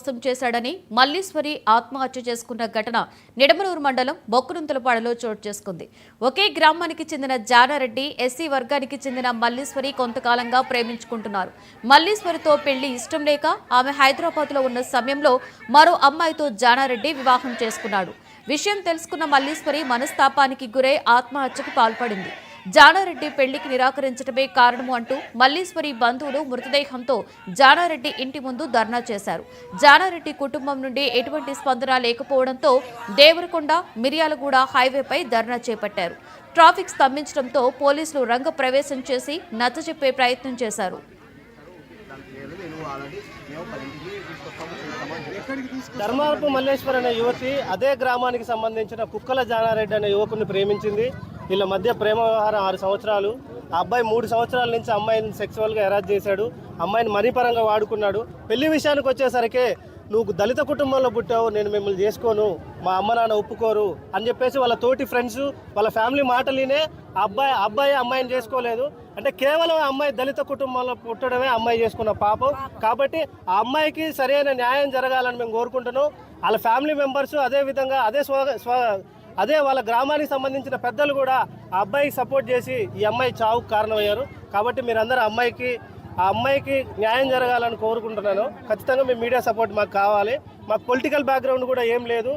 మోసం చేశాడని మల్లీశ్వరి ఆత్మహత్య చేసుకున్న ఘటన నిడమనూరు మండలం బొక్కునుంతలపాడులో చోటు చేసుకుంది. ఒకే గ్రామానికి చెందిన జానారెడ్డి ఎస్సీ వర్గానికి చెందిన మల్లీశ్వరి కొంతకాలంగా ప్రేమించుకుంటున్నారు. మల్లీశ్వరితో పెళ్లి ఇష్టం లేక ఆమె హైదరాబాద్లో ఉన్న సమయంలో మరో అమ్మాయితో జానారెడ్డి వివాహం చేసుకున్నాడు. విషయం తెలుసుకున్న మల్లీశ్వరి మనస్తాపానికి గురై ఆత్మహత్యకు పాల్పడింది. జానారెడ్డి పెళ్లికి నిరాకరించడమే కారణము అంటూ మల్లీశ్వరి బంధువులు మృతదేహంతో జానారెడ్డి ఇంటి ముందు ధర్నా చేశారు. జానారెడ్డి కుటుంబం నుండి ఎటువంటి స్పందన లేకపోవడంతో దేవరకొండ మిర్యాలగూడ హైవేపై ధర్నా చేపట్టారు. ట్రాఫిక్ స్తంభించడంతో పోలీసులు రంగ ప్రవేశం చేసి నచ్చజెప్పే ప్రయత్నం చేశారు. ధర్మారపు మల్లేశ్వర్ అనే యువతి అదే గ్రామానికి సంబంధించిన కుక్కల జానారెడ్డి అనే యువకుని ప్రేమించింది. వీళ్ళ మధ్య ప్రేమ వ్యవహారం 6 సంవత్సరాలు. ఆ అబ్బాయి 3 సంవత్సరాల నుంచి అమ్మాయిని సెక్సువల్గా హెరాస్ చేశాడు. అమ్మాయిని మనీ పరంగా వాడుకున్నాడు. పెళ్లి విషయానికి వచ్చేసరికి నువ్వు దళిత కుటుంబంలో పుట్టావు, నేను మిమ్మల్ని చేసుకోను, మా అమ్మ నాన్న ఒప్పుకోరు అని చెప్పేసి వాళ్ళ తోటి ఫ్రెండ్స్ వాళ్ళ ఫ్యామిలీ మాటలినే అబ్బాయి అమ్మాయిని చేసుకోలేదు. అంటే కేవలం అమ్మాయి దళిత కుటుంబంలో పుట్టడమే అమ్మాయి చేసుకున్న పాపం. కాబట్టి ఆ అమ్మాయికి సరైన న్యాయం జరగాలని మేము కోరుకుంటున్నాం. వాళ్ళ ఫ్యామిలీ మెంబర్స్ అదేవిధంగా అదే వాళ్ళ గ్రామానికి సంబంధించిన పెద్దలు కూడా ఆ అబ్బాయికి సపోర్ట్ చేసి ఈ అమ్మాయి చావుకు కారణమయ్యారు. కాబట్టి మీరందరూ ఆ అమ్మాయికి న్యాయం జరగాలని కోరుకుంటున్నాను. ఖచ్చితంగా మీ మీడియా సపోర్ట్ మాకు కావాలి. మాకు పొలిటికల్ బ్యాక్గ్రౌండ్ కూడా ఏం లేదు.